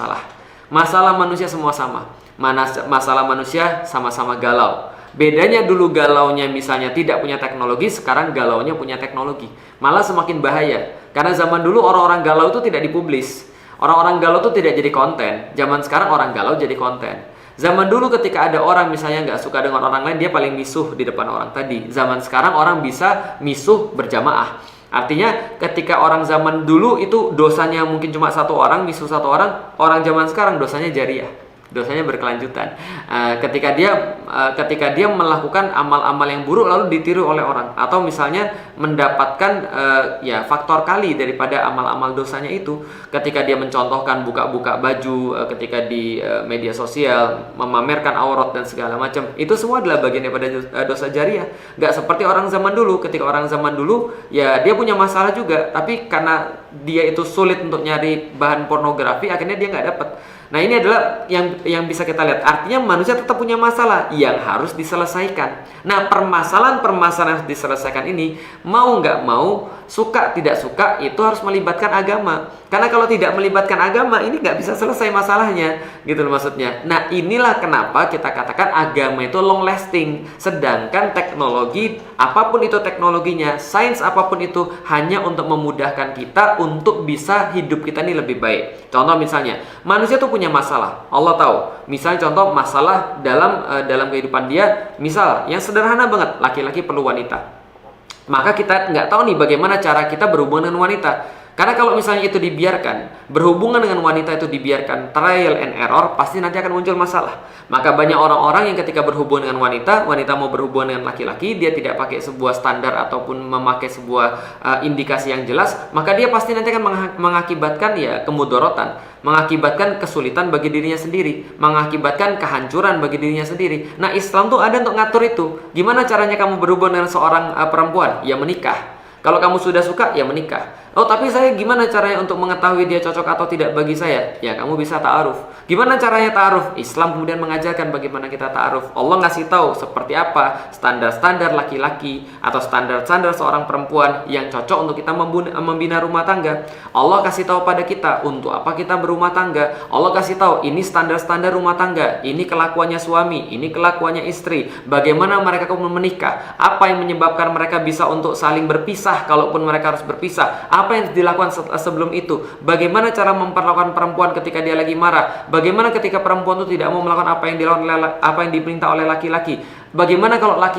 masalah. Masalah manusia semua sama. Masalah manusia sama-sama galau. Bedanya dulu galaunya misalnya tidak punya teknologi, sekarang galaunya punya teknologi. Malah semakin bahaya. Karena zaman dulu orang-orang galau itu tidak dipublis. Orang-orang galau itu tidak jadi konten. Zaman sekarang orang galau jadi konten. Zaman dulu ketika ada orang misalnya nggak suka dengan orang lain, dia paling misuh di depan orang tadi. Zaman sekarang orang bisa misuh berjamaah. Artinya ketika orang zaman dulu itu dosanya mungkin cuma satu orang, misuh satu orang, orang zaman sekarang dosanya jariah, dosanya berkelanjutan. Ketika dia melakukan amal-amal yang buruk lalu ditiru oleh orang, atau misalnya mendapatkan faktor kali daripada amal-amal dosanya itu, ketika dia mencontohkan buka-buka baju ketika di media sosial, memamerkan aurat dan segala macam, itu semua adalah bagian daripada dosa jariah. Gak seperti orang zaman dulu. Ketika orang zaman dulu ya dia punya masalah juga, tapi karena dia itu sulit untuk nyari bahan pornografi, akhirnya dia nggak dapat. Nah, ini adalah yang bisa kita lihat. Artinya manusia tetap punya masalah yang harus diselesaikan. Nah, permasalahan yang harus diselesaikan ini, mau nggak mau, suka tidak suka, itu harus melibatkan agama. Karena kalau tidak melibatkan agama, ini nggak bisa selesai masalahnya, gitu loh maksudnya. Nah, inilah kenapa kita katakan agama itu long lasting. Sedangkan teknologi, apapun itu teknologinya, sains apapun itu, hanya untuk memudahkan kita untuk bisa hidup kita ini lebih baik. Contoh misalnya, manusia tuh punya masalah. Allah tahu. Misalnya contoh masalah dalam kehidupan dia, misal yang sederhana banget, laki-laki perlu wanita. Maka kita nggak tahu nih bagaimana cara kita berhubungan dengan wanita. Karena kalau misalnya itu dibiarkan, berhubungan dengan wanita itu dibiarkan, trial and error, pasti nanti akan muncul masalah. Maka banyak orang-orang yang ketika berhubungan dengan wanita mau berhubungan dengan laki-laki, dia tidak pakai sebuah standar ataupun memakai sebuah indikasi yang jelas, maka dia pasti nanti akan mengakibatkan kemudorotan, mengakibatkan kesulitan bagi dirinya sendiri, mengakibatkan kehancuran bagi dirinya sendiri. Nah, Islam tuh ada untuk ngatur itu. Gimana caranya kamu berhubungan dengan seorang perempuan? Ya menikah. Kalau kamu sudah suka, ya menikah. Oh, tapi saya gimana caranya untuk mengetahui dia cocok atau tidak bagi saya? Ya, kamu bisa ta'aruf. Gimana caranya ta'aruf? Islam kemudian mengajarkan bagaimana kita ta'aruf. Allah ngasih tahu seperti apa standar-standar laki-laki atau standar-standar seorang perempuan yang cocok untuk kita membina rumah tangga. Allah kasih tahu pada kita untuk apa kita berumah tangga. Allah kasih tahu ini standar-standar rumah tangga, ini kelakuannya suami, ini kelakuannya istri. Bagaimana mereka kemudian menikah? Apa yang menyebabkan mereka bisa untuk saling berpisah kalaupun mereka harus berpisah? Apa yang dilakukan sebelum itu? Bagaimana cara memperlakukan perempuan ketika dia lagi marah? Bagaimana ketika perempuan itu tidak mau melakukan apa yang diperintah oleh laki-laki? Bagaimana kalau laki